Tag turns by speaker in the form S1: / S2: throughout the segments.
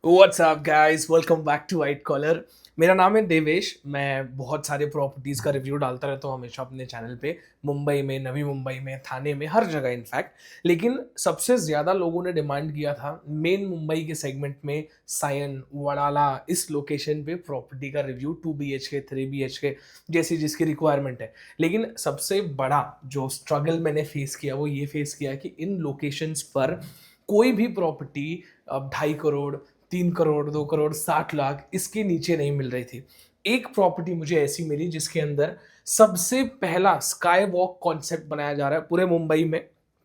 S1: What's up guys, welcome back to white collar. मेरा नाम है देवेश। मैं बहुत सारे प्रॉपर्टीज़ का रिव्यू डालता रहता हूँ हमेशा अपने चैनल पे। मुंबई में, नवी मुंबई में, थाने में, हर जगह इनफैक्ट। लेकिन सबसे ज़्यादा लोगों ने डिमांड किया था मेन मुंबई के सेगमेंट में, सायन वडाला, इस लोकेशन पे प्रॉपर्टी का रिव्यू 2 BHK 3 BHK जैसी जिसकी रिक्वायरमेंट है। लेकिन सबसे बड़ा जो स्ट्रगल मैंने फेस किया वो ये फेस किया कि इन लोकेशंस पर कोई भी प्रॉपर्टी अब 2.5 करोड़, 3 करोड़, 2 करोड़, 60 लाख इसके नीचे नहीं मिल रही थी। एक प्रॉपर्टी मुझे ऐसी मिली जिसके अंदर सबसे पहला स्काई वॉक कॉन्सेप्ट बनाया जा रहा है पूरे मुंबई में।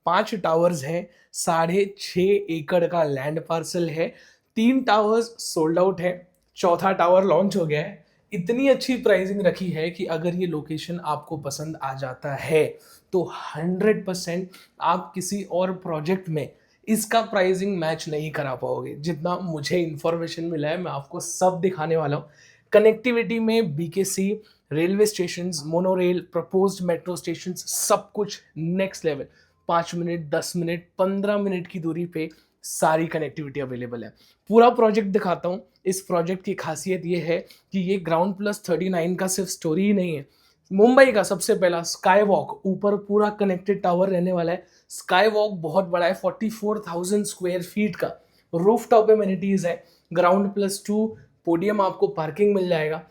S1: 5 टावर्स हैं, 6.5 एकड़ का लैंड पार्सल है, 3 टावर्स सोल्ड आउट है, चौथा टावर लॉन्च हो गया है। इतनी अच्छी प्राइसिंग रखी है कि अगर ये लोकेशन आपको पसंद आ जाता है तो 100% आप किसी और प्रोजेक्ट में इसका प्राइसिंग मैच नहीं करा पाओगे। जितना मुझे इंफॉर्मेशन मिला है मैं आपको सब दिखाने वाला हूँ। कनेक्टिविटी में BKC, railway station, monorail, proposed metro station, सब कुछ next level. 5 minute, 10 minute, 15 minute की दूरी पे सारी कनेक्टिविटी अवेलेबल है। पूरा प्रोजेक्ट दिखाता हूँ। इस प्रोजेक्ट की खासियत ये है कि ये ग्राउंड+39 का सिर्फ स्टोरी ही नहीं है। मुंबई का सबसे पहला स्काई वॉक, ऊपर पूरा कनेक्टेड टावर रहने वाला है। स्काई वॉक बहुत बड़ा है, 44,000 स्क्वायर फीट का। रूफ टॉप एमिनिटीज है, ग्राउंड+2 पोडियम, आपको पार्किंग मिल जाएगा।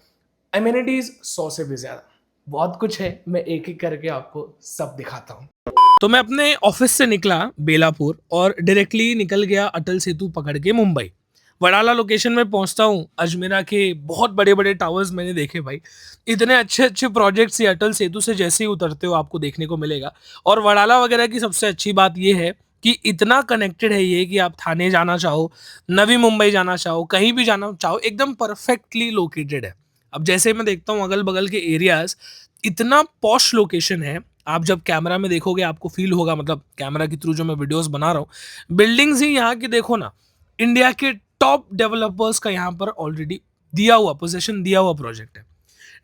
S1: एमिनिटीज 100 से भी ज्यादा, बहुत कुछ है। मैं एक एक करके आपको सब दिखाता हूँ। तो मैं अपने ऑफिस से निकला बेलापुर और डायरेक्टली निकल गया अटल सेतु पकड़ के मुंबई। वडाला लोकेशन में पहुंचता हूँ। अजमेरा के बहुत बड़े बड़े टावर्स मैंने देखे भाई। इतने अच्छे अच्छे प्रोजेक्ट्स ये अटल सेतु से जैसे ही उतरते हो आपको देखने को मिलेगा। और वडाला वगैरह की सबसे अच्छी बात ये है कि इतना कनेक्टेड है ये कि आप थाने जाना चाहो, नवी मुंबई जाना चाहो, कहीं भी जाना चाहो, एकदम परफेक्टली लोकेटेड है। अब जैसे मैं देखता हूँ अगल बगल के एरियाज, इतना पॉश लोकेशन है। आप जब कैमरा में देखोगे आपको फील होगा, मतलब कैमरा के थ्रू जो मैं वीडियोस बना रहा हूँ, बिल्डिंग्स ही यहाँ की देखो ना, इंडिया के टॉप डेवलपर्स का यहाँ पर ऑलरेडी दिया हुआ पोजीशन, दिया हुआ प्रोजेक्ट है।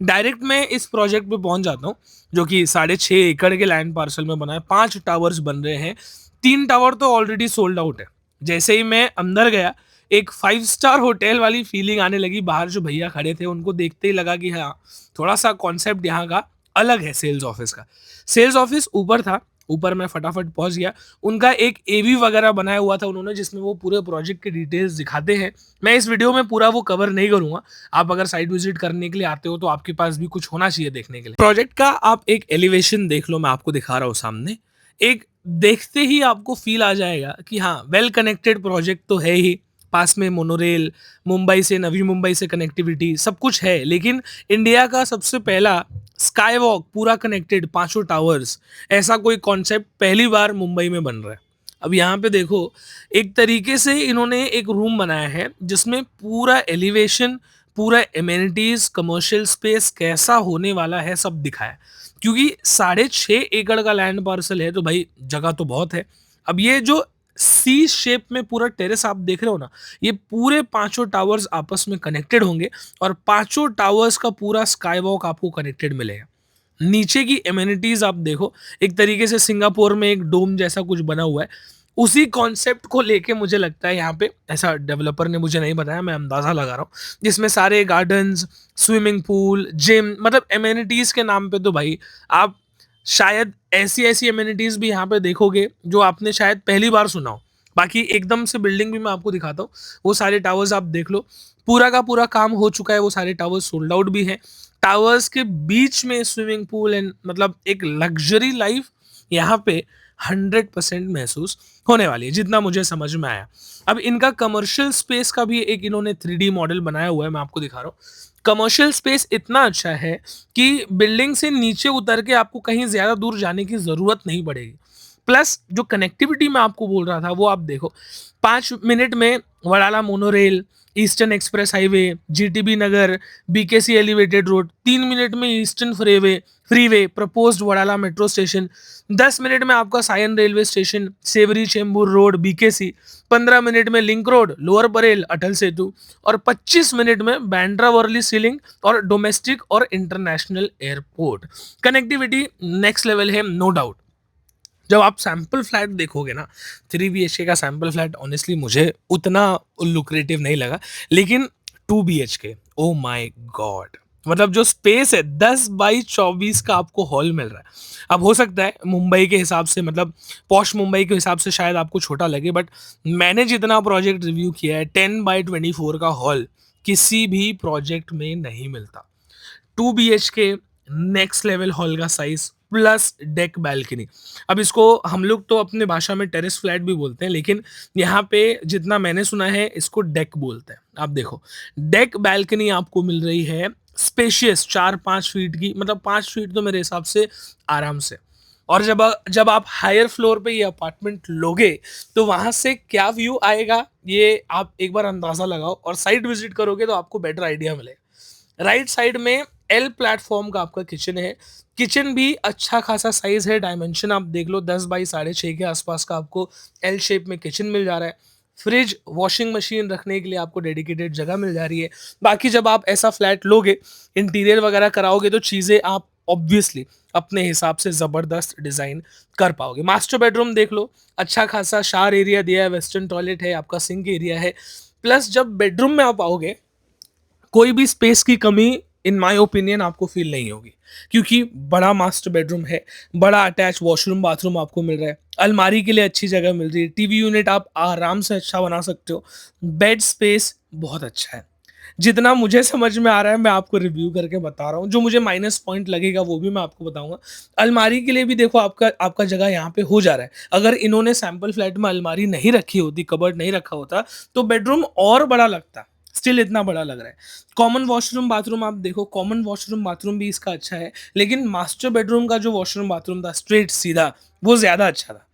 S1: डायरेक्ट मैं इस प्रोजेक्ट पे पहुंच जाता हूँ जो कि 6.5 एकड़ के लैंड पार्सल में बना है। 5 टावर्स बन रहे हैं, 3 टावर तो ऑलरेडी सोल्ड आउट है। जैसे ही मैं अंदर गया, एक 5 स्टार होटल वाली फीलिंग आने लगी। बाहर जो भैया खड़े थे उनको देखते ही लगा कि हाँ, थोड़ा सा कॉन्सेप्ट यहाँ का अलग है। सेल्स ऑफिस का, सेल्स ऑफिस ऊपर था। ऊपर मैं फटाफट पहुंच गया। उनका एक एवी वगैरह बनाया हुआ था उन्होंने, जिसमें वो पूरे प्रोजेक्ट के डिटेल्स दिखाते हैं। मैं इस वीडियो में पूरा वो कवर नहीं करूंगा। आप अगर साइट विजिट करने के लिए आते हो तो आपके पास भी कुछ होना चाहिए देखने के लिए। प्रोजेक्ट का आप एक एलिवेशन देख लो, मैं आपको दिखा रहा हूँ सामने। एक देखते ही आपको फील आ जाएगा कि हाँ, वेल कनेक्टेड प्रोजेक्ट तो है ही। पास में मोनोरेल, मुंबई से, नवी मुंबई से कनेक्टिविटी सब कुछ है। लेकिन इंडिया का सबसे पहला स्काई वॉक पूरा कनेक्टेड, 5 टावर्स, ऐसा कोई कॉन्सेप्ट पहली बार मुंबई में बन रहा है। अब यहाँ पे देखो, एक तरीके से इन्होंने एक रूम बनाया है जिसमें पूरा एलिवेशन, पूरा एमेनिटीज, कमर्शियल स्पेस कैसा होने वाला है सब दिखाया। क्योंकि 6.5 एकड़ का लैंड पार्सल है तो भाई जगह तो बहुत है। अब ये जो सी शेप में पूरा टेरेस आप देख रहे हो ना, ये पूरे 5 टावर्स आपस में कनेक्टेड होंगे और 5 टावर्स का पूरा स्काई वॉक आपको कनेक्टेड मिलेगा। नीचे की एमिनिटीज आप देखो, एक तरीके से सिंगापुर में एक डोम जैसा कुछ बना हुआ है। उसी कॉन्सेप्ट को लेके मुझे लगता है यहाँ पे, ऐसा डेवलपर ने मुझे नहीं बताया, मैं अंदाजा लगा रहा हूँ, जिसमें सारे गार्डन्स, स्विमिंग पूल, जिम, मतलब एमिनिटीज के नाम पे तो भाई आप शायद ऐसी ऐसी एमिनिटीज भी यहाँ पे देखोगे जो आपने शायद पहली बार सुना हो। बाकी एकदम से बिल्डिंग भी मैं आपको दिखाता हूँ। वो सारे टावर्स आप देख लो, पूरा का पूरा काम हो चुका है। वो सारे टावर्स सोल्ड आउट भी हैं। टावर्स के बीच में स्विमिंग पूल एंड मतलब एक लग्जरी लाइफ यहाँ पे 100% महसूस होने वाली है, जितना मुझे समझ में आया। अब इनका कमर्शियल स्पेस का भी एक इन्होंने 3D मॉडल बनाया हुआ है, मैं आपको दिखा रहा हूँ। कमर्शियल स्पेस इतना अच्छा है कि बिल्डिंग से नीचे उतर के आपको कहीं ज्यादा दूर जाने की जरूरत नहीं पड़ेगी। प्लस जो कनेक्टिविटी मैं आपको बोल रहा था वो आप देखो, 5 मिनट में Wadala monorail, eastern express highway, GTB Nagar, BKC elevated road, 3 minute में eastern freeway, proposed Wadala metro station, 10 minute में आपका Sion railway station, Sewri Chembur road BKC, 15 minute में link road, lower Parel, Atal Setu, और 25 मिनट में बैंड्रा वर्ली सीलिंग और डोमेस्टिक और international airport. Connectivity next level है, no doubt. जब आप सैंपल फ्लैट देखोगे ना, 3 BHK का सैंपल फ्लैट ऑनेस्टली मुझे उतना लुक्रेटिव नहीं लगा, लेकिन 2 BHK, ओ माय गॉड, मतलब जो स्पेस है 10 बाई 24 का आपको हॉल मिल रहा है। अब हो सकता है मुंबई के हिसाब से, मतलब पॉश मुंबई के हिसाब से शायद आपको छोटा लगे, बट मैंने जितना प्रोजेक्ट रिव्यू किया है, 10 बाई 24 का हॉल किसी भी प्रोजेक्ट में नहीं मिलता। 2 BHK, नेक्स्ट लेवल हॉल का साइज प्लस डेक बैल्कनी। अब इसको हम लोग तो अपने भाषा में टेरेस फ्लैट भी बोलते हैं, लेकिन यहाँ पे जितना मैंने सुना है इसको डेक बोलते हैं। आप देखो, डेक बैल्कनी आपको मिल रही है स्पेशियस 4-5 फीट की, मतलब 5 फीट तो मेरे हिसाब से आराम से। और जब आप हायर फ्लोर पे ये अपार्टमेंट लोगे, तो वहां से क्या व्यू आएगा ये आप एक बार अंदाजा लगाओ, और साइट विजिट करोगे तो आपको बेटर आइडिया मिलेगा। राइट साइड में एल प्लेटफॉर्म का आपका किचन है। किचन भी अच्छा खासा साइज है, डायमेंशन आप देख लो, 10 बाई 6.5 के आसपास का आपको एल शेप में किचन मिल जा रहा है। फ्रिज, वॉशिंग मशीन रखने के लिए आपको डेडिकेटेड जगह मिल जा रही है। बाकी जब आप ऐसा फ्लैट लोगे, इंटीरियर वगैरह कराओगे, तो चीज़ें आप ऑब्वियसली अपने हिसाब से ज़बरदस्त डिज़ाइन कर पाओगे। मास्टर बेडरूम देख लो, अच्छा खासा शावर एरिया दिया है, वेस्टर्न टॉयलेट है, आपका सिंक एरिया है। प्लस जब बेडरूम में आप आओगे, कोई भी स्पेस की कमी इन माय ओपिनियन आपको फील नहीं होगी, क्योंकि बड़ा मास्टर बेडरूम है, बड़ा अटैच वॉशरूम बाथरूम आपको मिल रहा है, अलमारी के लिए अच्छी जगह मिल रही है, टीवी यूनिट आप आराम से अच्छा बना सकते हो, बेड स्पेस बहुत अच्छा है। जितना मुझे समझ में आ रहा है मैं आपको रिव्यू करके बता रहा हूँ, जो मुझे माइनस पॉइंट लगेगा वो भी मैं आपको बताऊंगा। अलमारी के लिए भी देखो, आपका आपका जगह यहाँ पे हो जा रहा है। अगर इन्होंने सैंपल फ्लैट में अलमारी नहीं रखी होती, कबर्ड नहीं रखा होता, तो बेडरूम और बड़ा लगता। स्टिल इतना बड़ा लग रहा है। कॉमन वॉशरूम बाथरूम आप देखो, कॉमन वॉशरूम बाथरूम भी इसका अच्छा है, लेकिन मास्टर बेडरूम का जो वॉशरूम बाथरूम था स्ट्रेट सीधा, वो ज्यादा अच्छा था।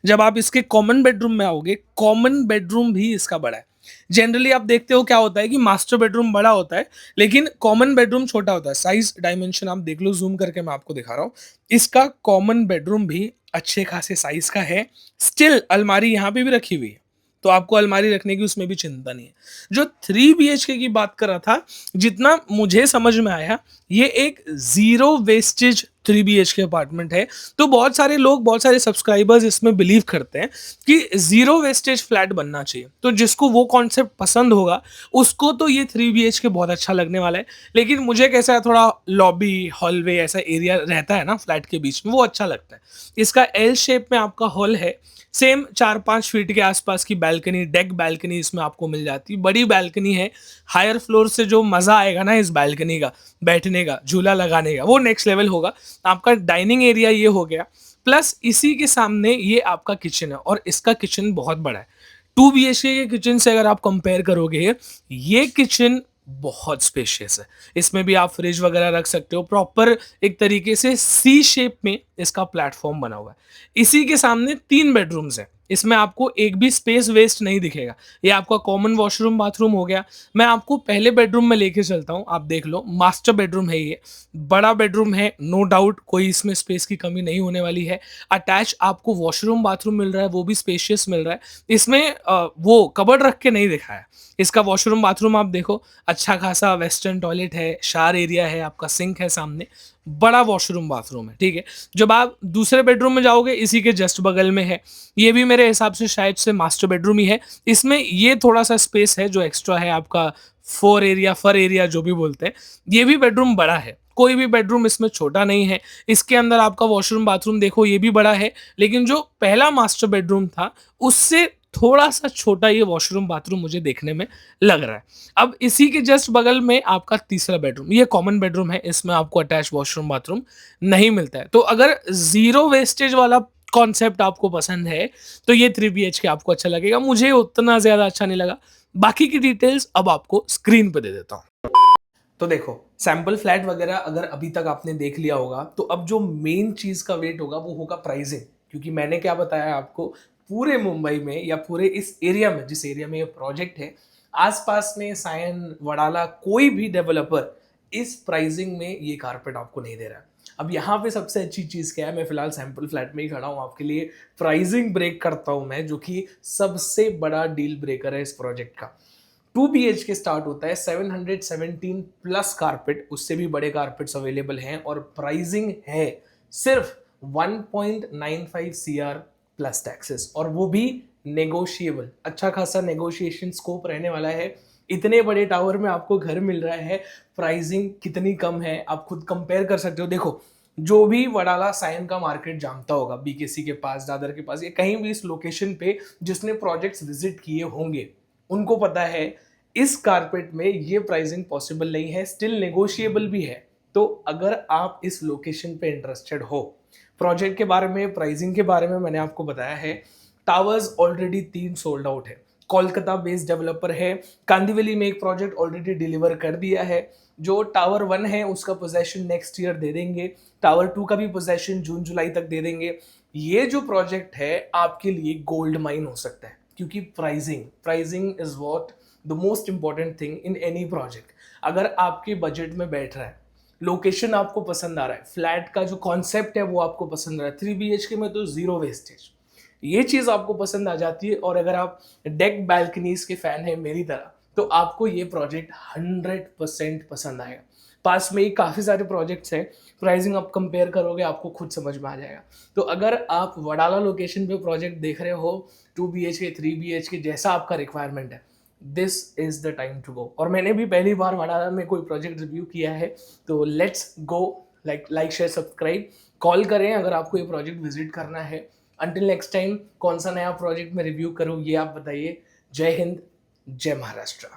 S1: जब आप इसके कॉमन बेडरूम में आओगे, कॉमन बेडरूम भी इसका बड़ा है। जनरली आप देखते हो क्या होता है कि मास्टर बेडरूम बड़ा होता है, लेकिन कॉमन बेडरूम छोटा होता है। साइज डायमेंशन आप देख लो, जूम करके मैं आपको दिखा रहा हूँ। इसका कॉमन बेडरूम भी अच्छे खासे साइज का है। स्टिल अलमारी यहाँ पे भी रखी हुई है, तो आपको अलमारी रखने की उसमें भी चिंता नहीं है। जो 3 BHK की बात कर रहा था, जितना मुझे समझ में आया, ये एक जीरो वेस्टेज 3 BHK अपार्टमेंट है। तो बहुत सारे लोग, बहुत सारे सब्सक्राइबर्स इसमें बिलीव करते हैं कि जीरो वेस्टेज फ्लैट बनना चाहिए। तो जिसको वो कॉन्सेप्ट पसंद होगा, उसको तो ये 3 BHK बहुत अच्छा लगने वाला है। लेकिन मुझे कैसा है, थोड़ा लॉबी हॉलवे ऐसा एरिया रहता है ना फ्लैट के बीच में, वो अच्छा लगता है। इसका एल शेप में आपका हॉल है, सेम 4-5 फीट के आसपास की बैल्कनी, डेक बैल्कनी इसमें आपको मिल जाती है। बड़ी बैल्कनी है। हायर फ्लोर से जो मजा आएगा ना इस बैल्कनी का, बैठने का, झूला लगाने का, वो नेक्स्ट लेवल होगा। आपका डाइनिंग एरिया ये हो गया, प्लस इसी के सामने ये आपका किचन है, और इसका किचन बहुत बड़ा है। 2 BHK के किचन से अगर आप कंपेयर करोगे, ये किचन बहुत स्पेशियस है। इसमें भी आप फ्रिज वगैरह रख सकते हो, प्रॉपर एक तरीके से सी शेप में इसका प्लेटफॉर्म बना हुआ है। इसी के सामने 3 बेडरूम्स हैं, इसमें आपको एक भी स्पेस वेस्ट नहीं दिखेगा। ये आपका कॉमन वॉशरूम बाथरूम हो गया। मैं आपको पहले बेडरूम में लेके चलता हूँ, आप देख लो, मास्टर बेडरूम है ये, बड़ा बेडरूम है, नो डाउट कोई इसमें स्पेस की कमी नहीं होने वाली है। अटैच आपको वॉशरूम बाथरूम मिल रहा है, वो भी स्पेशियस मिल रहा है। इसमें वो कबर्ड रख के नहीं दिखाया। इसका वॉशरूम बाथरूम आप देखो, अच्छा खासा वेस्टर्न टॉयलेट है, शावर एरिया है, आपका सिंक है सामने, बड़ा वॉशरूम बाथरूम है, ठीक है। जब आप दूसरे बेडरूम में जाओगे, इसी के जस्ट बगल में है, ये भी मेरे हिसाब से शायद से मास्टर बेडरूम ही है। इसमें ये थोड़ा सा स्पेस है जो एक्स्ट्रा है, आपका फर एरिया जो भी बोलते हैं। ये भी बेडरूम बड़ा है, कोई भी बेडरूम इसमें छोटा नहीं है। इसके अंदर आपका वॉशरूम बाथरूम देखो, ये भी बड़ा है, लेकिन जो पहला मास्टर बेडरूम था उससे थोड़ा सा छोटा ये वॉशरूम बाथरूम मुझे देखने में लग रहा है। अब इसी के जस्ट बगल में आपका तीसरा बेडरूम, ये कॉमन बेडरूम है, इसमें आपको अटैच वॉशरूम बाथरूम नहीं मिलता है। तो अगर जीरो वेस्टेज वाला कॉन्सेप्ट आपको पसंद है, तो ये 3 BHK आपको अच्छा लगेगा। मुझे उतना ज्यादा अच्छा नहीं लगा। बाकी की डिटेल्स अब आपको स्क्रीन पे दे देता हूँ। तो देखो, सैंपल फ्लैट वगैरह अगर अभी तक आपने देख लिया होगा, तो अब जो मेन चीज का वेट होगा वो होगा प्राइसिंग। क्योंकि मैंने क्या बताया आपको, पूरे मुंबई में या पूरे इस एरिया में, जिस एरिया में ये प्रोजेक्ट है, आसपास में सायन वडाला कोई भी डेवलपर इस प्राइसिंग में ये कारपेट आपको नहीं दे रहा है। अब यहाँ पे सबसे अच्छी चीज क्या है, मैं फिलहाल सैंपल फ्लैट में ही खड़ा हूँ आपके लिए, प्राइसिंग ब्रेक करता हूँ मैं, जो कि सबसे बड़ा डील ब्रेकर है इस प्रोजेक्ट का। 2 BHK स्टार्ट होता है 717 प्लस कारपेट, उससे भी बड़े कारपेट्स अवेलेबल हैं, और प्राइसिंग है सिर्फ 1.95 CR प्लस टैक्सेस, और वो भी नेगोशिएबल। अच्छा खासा नेगोशिएशन स्कोप रहने वाला है। इतने बड़े टावर में आपको घर मिल रहा है, प्राइसिंग कितनी कम है आप खुद कंपेयर कर सकते हो। देखो, जो भी वडाला साइन का मार्केट जानता होगा, बीकेसी के पास, दादर के पास, या कहीं भी इस लोकेशन पे जिसने प्रोजेक्ट्स विजिट किए होंगे, उनको पता है इस कारपेट में ये प्राइसिंग पॉसिबल नहीं है, स्टिल नेगोशिएबल भी है। तो अगर आप इस लोकेशन पे इंटरेस्टेड हो, प्रोजेक्ट के बारे में, प्राइसिंग के बारे में मैंने आपको बताया है। टावर्स ऑलरेडी 3 सोल्ड आउट है। कोलकाता बेस्ड डेवलपर है, कांदिवली में एक प्रोजेक्ट ऑलरेडी डिलीवर कर दिया है। जो टावर 1 है उसका पोजेशन नेक्स्ट ईयर दे देंगे, टावर 2 का भी पोजेशन जून जुलाई तक दे देंगे। ये जो प्रोजेक्ट है आपके लिए गोल्ड माइन हो सकता है, क्योंकि pricing is what the most important thing in any project. अगर आपके बजट में बैठ रहा है, लोकेशन आपको पसंद आ रहा है, फ्लैट का जो कॉन्सेप्ट है वो आपको पसंद आ रहा है, 3 BHK में तो जीरो वेस्टेज, ये चीज आपको पसंद आ जाती है, और अगर आप डेक बैल्कनीज के फैन हैं मेरी तरह, तो आपको ये प्रोजेक्ट 100% पसंद आएगा। पास में ही काफ़ी सारे प्रोजेक्ट्स हैं, प्राइसिंग आप कंपेयर करोगे आपको खुद समझ में आ जाएगा। तो अगर आप वडाला लोकेशन पे प्रोजेक्ट देख रहे हो, 2 BHK 3 BHK जैसा आपका रिक्वायरमेंट है, this is the time to go. और मैंने भी पहली बार वडाला में कोई प्रोजेक्ट रिव्यू किया है, तो let's go. Like share subscribe, call करें अगर आपको ये प्रोजेक्ट विजिट करना है। अंटिल नेक्स्ट टाइम, कौन सा नया प्रोजेक्ट में रिव्यू करूँ ये आप बताइए। जय हिंद, जय महाराष्ट्र।